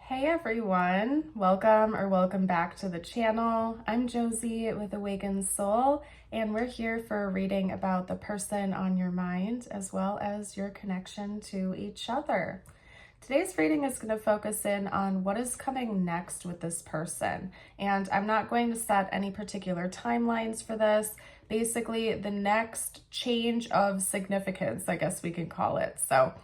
Hey everyone, welcome back to the channel. I'm Josie with Awakened Soul, and we're here for a reading about the person on your mind as well as your connection to each other. Today's reading is going to focus in on what is coming next with this person, and I'm not going to set any particular timelines for this. Basically, the next change of significance, I guess we could call it. So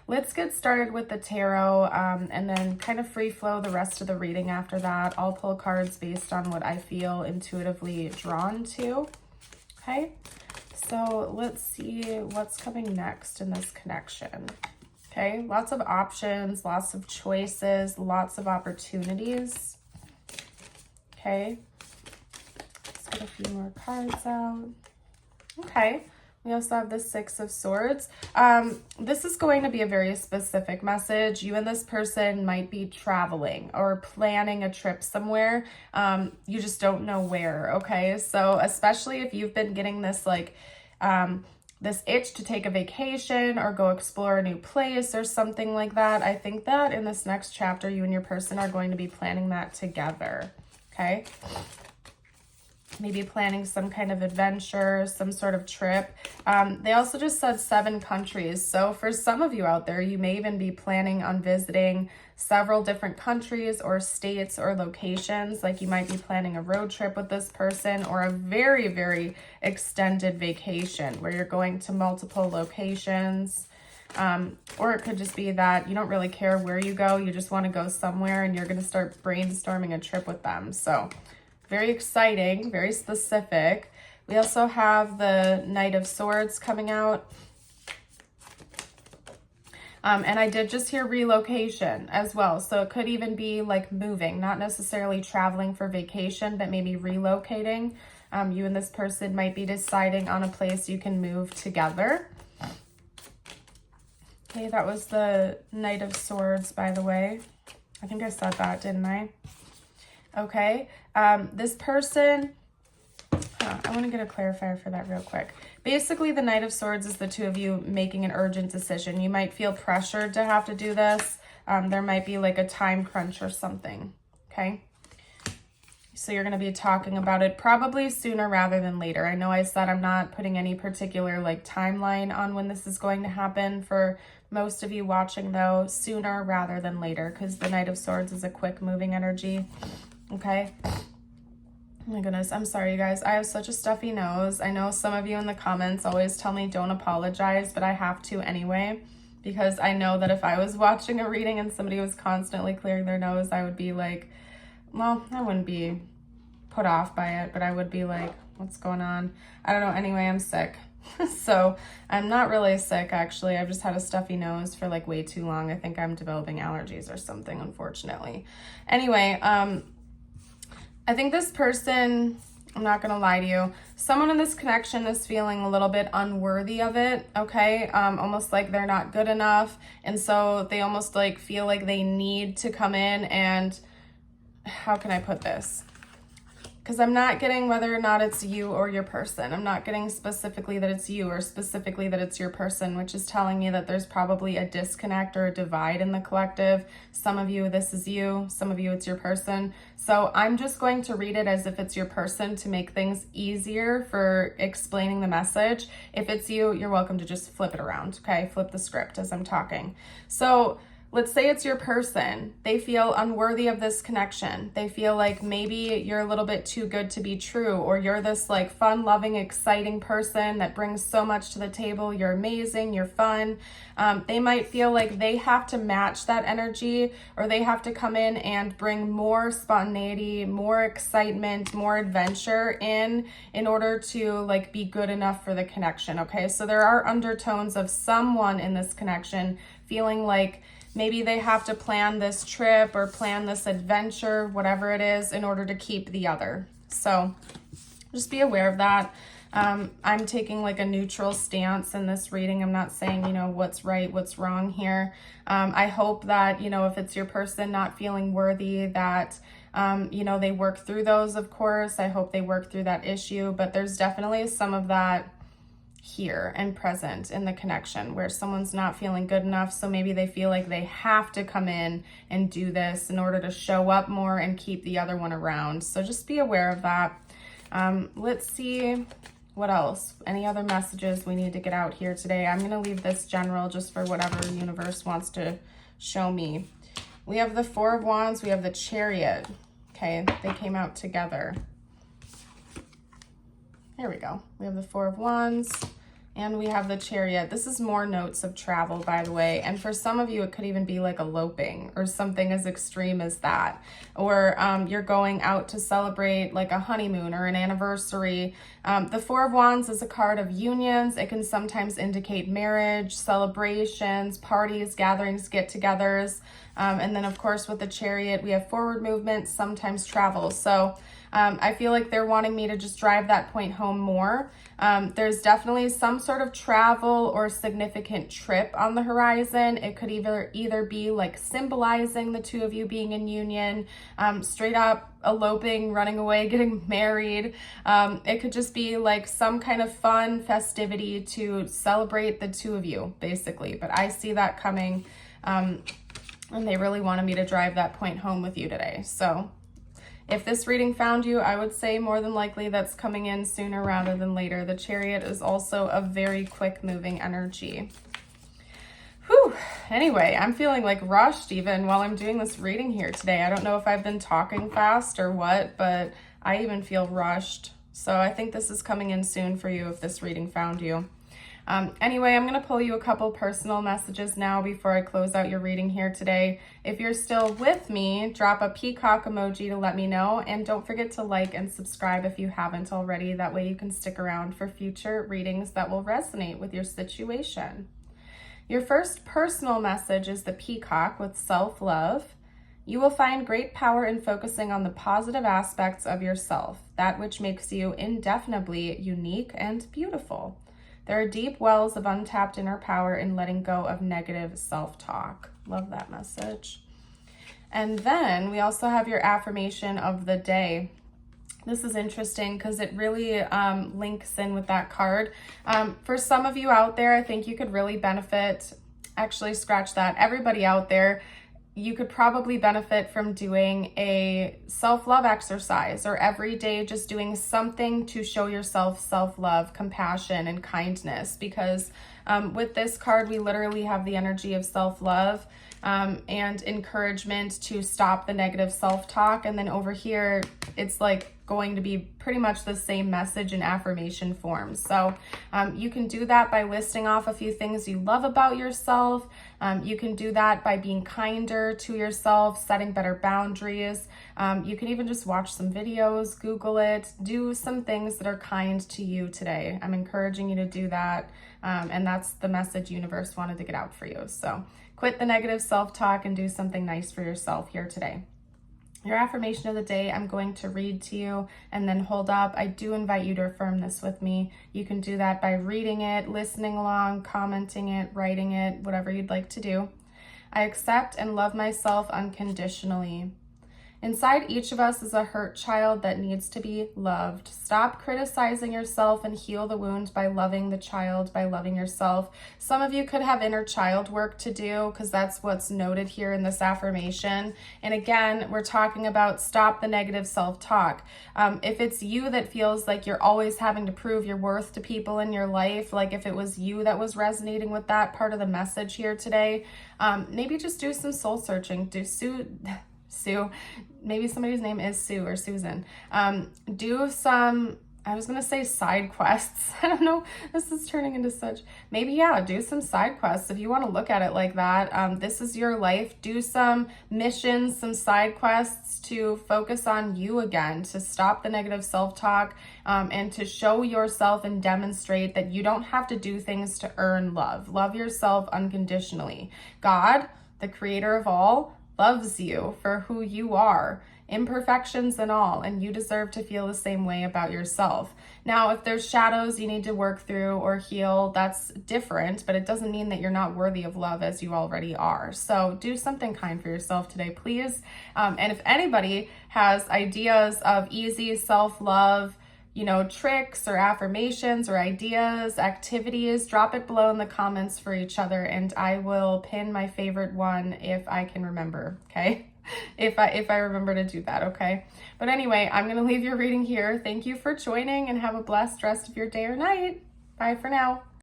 let's get started with the tarot and then kind of free flow the rest of the reading after that. I'll pull cards based on what I feel intuitively drawn to. Okay, so let's see what's coming next in this connection. Okay, lots of options, lots of choices, lots of opportunities. Okay, let's get a few more cards out. Okay, we also have the Six of Swords. This is going to be a very specific message. You and this person might be traveling or planning a trip somewhere. You just don't know where, okay? So especially if you've been getting this this itch to take a vacation or go explore a new place or something like that, I think that in this next chapter, you and your person are going to be planning that together, okay? Maybe planning some kind of adventure, some sort of trip. They also just said 7 countries. So for some of you out there, you may even be planning on visiting several different countries or states or locations. Like you might be planning a road trip with this person or a very, very extended vacation where you're going to multiple locations. Or it could just be that you don't really care where you go. You just want to go somewhere and you're going to start brainstorming a trip with them. So very exciting, very specific. We also have the Knight of Swords coming out. And I did just hear relocation as well. So it could even be like moving, not necessarily traveling for vacation, but maybe relocating. You and this person might be deciding on a place you can move together. Okay, that was the Knight of Swords, by the way. I think I said that, didn't I? Okay, this person, I want to get a clarifier for that real quick. Basically, the Knight of Swords is the two of you making an urgent decision. You might feel pressured to have to do this. There might be like a time crunch or something, okay? So you're going to be talking about it probably sooner rather than later. I know I said I'm not putting any particular like timeline on when this is going to happen for most of you watching, though, sooner rather than later, because the Knight of Swords is a quick moving energy. Okay. Oh my goodness. I'm sorry, you guys. I have such a stuffy nose. I know some of you in the comments always tell me don't apologize, but I have to anyway, because I know that if I was watching a reading and somebody was constantly clearing their nose, I would be like, well, I wouldn't be put off by it, but I would be like, what's going on? I don't know. Anyway, I'm sick. So I'm not really sick, actually. I've just had a stuffy nose for like way too long. I think I'm developing allergies or something, unfortunately. Anyway, I think this person, I'm not going to lie to you, someone in this connection is feeling a little bit unworthy of it, okay? Almost like they're not good enough. And so they almost like feel like they need to come in and, how can I put this? Because I'm not getting whether or not it's you or your person. I'm not getting specifically that it's you or specifically that it's your person, which is telling me that there's probably a disconnect or a divide in the collective. Some of you, this is you. Some of you, it's your person. So I'm just going to read it as if it's your person to make things easier for explaining the message. If it's you, you're welcome to just flip it around, okay? Flip the script as I'm talking. So let's say it's your person. They feel unworthy of this connection. They feel like maybe you're a little bit too good to be true, or you're this like fun, loving, exciting person that brings so much to the table. You're amazing, you're fun. They might feel like they have to match that energy, or they have to come in and bring more spontaneity, more excitement, more adventure in order to like be good enough for the connection, okay? So there are undertones of someone in this connection feeling like maybe they have to plan this trip or plan this adventure, whatever it is, in order to keep the other. So just be aware of that. I'm taking like a neutral stance in this reading. I'm not saying, you know, what's right, what's wrong here. I hope that, you know, if it's your person not feeling worthy, that, you know, they work through those, of course. I hope they work through that issue, but there's definitely some of that here and present in the connection, where someone's not feeling good enough, so maybe they feel like they have to come in and do this in order to show up more and keep the other one around. So just be aware of that. Let's see what else. Any other messages we need to get out here today? I'm going to leave this general just for whatever the universe wants to show me. We have the Four of Wands. We have the Chariot. Okay, they came out together. There we go. We have the Four of Wands and we have the Chariot. This is more notes of travel, by the way. And for some of you, it could even be like eloping or something as extreme as that. Or you're going out to celebrate like a honeymoon or an anniversary. The Four of Wands is a card of unions. It can sometimes indicate marriage, celebrations, parties, gatherings, get-togethers. And then, of course, with the Chariot, we have forward movement, sometimes travel. So I feel like they're wanting me to just drive that point home more. There's definitely some sort of travel or significant trip on the horizon. It could either be like symbolizing the two of you being in union, straight up eloping, running away, getting married. It could just be like some kind of fun festivity to celebrate the two of you, basically. But I see that coming, and they really wanted me to drive that point home with you today. So if this reading found you, I would say more than likely that's coming in sooner rather than later. The Chariot is also a very quick moving energy. Whew. Anyway, I'm feeling like rushed even while I'm doing this reading here today. I don't know if I've been talking fast or what, but I even feel rushed. So I think this is coming in soon for you if this reading found you. Anyway, I'm going to pull you a couple personal messages now before I close out your reading here today. If you're still with me, drop a peacock emoji to let me know. And don't forget to like and subscribe if you haven't already. That way you can stick around for future readings that will resonate with your situation. Your first personal message is the peacock with self-love. You will find great power in focusing on the positive aspects of yourself, that which makes you indefinably unique and beautiful. There are deep wells of untapped inner power in letting go of negative self-talk. Love that message. And then we also have your affirmation of the day. This is interesting because it really links in with that card. For some of you out there, I think you could really benefit, actually scratch that, everybody out there, you could probably benefit from doing a self-love exercise, or every day just doing something to show yourself self-love, compassion, and kindness. Because with this card, we literally have the energy of self-love and encouragement to stop the negative self-talk. And then over here, it's like going to be pretty much the same message in affirmation form. So you can do that by listing off a few things you love about yourself. You can do that by being kinder to yourself, setting better boundaries. You can even just watch some videos, Google it, do some things that are kind to you today. I'm encouraging you to do that. And that's the message universe wanted to get out for you. So quit the negative self-talk and do something nice for yourself here today. Your affirmation of the day, I'm going to read to you and then hold up. I do invite you to affirm this with me. You can do that by reading it, listening along, commenting it, writing it, whatever you'd like to do. I accept and love myself unconditionally. Inside each of us is a hurt child that needs to be loved. Stop criticizing yourself and heal the wound by loving the child, by loving yourself. Some of you could have inner child work to do because that's what's noted here in this affirmation. And again, we're talking about stop the negative self-talk. If it's you that feels like you're always having to prove your worth to people in your life, like if it was you that was resonating with that part of the message here today, maybe just do some soul searching. Sue, maybe somebody's name is Sue or Susan. Do some, I was going to say side quests. I don't know. This is turning into such, maybe, yeah, do some side quests. If you want to look at it like that, this is your life. Do some missions, some side quests to focus on you again, to stop the negative self-talk, and to show yourself and demonstrate that you don't have to do things to earn love. Love yourself unconditionally. God, the creator of all, loves you for who you are, imperfections and all, and you deserve to feel the same way about yourself. Now, if there's shadows you need to work through or heal, that's different, but it doesn't mean that you're not worthy of love as you already are. So do something kind for yourself today, please. And if anybody has ideas of easy self-love you know, tricks or affirmations or ideas, activities, drop it below in the comments for each other, and I will pin my favorite one if I can remember, okay? If I remember to do that, okay? But anyway, I'm going to leave your reading here. Thank you for joining, and have a blessed rest of your day or night. Bye for now.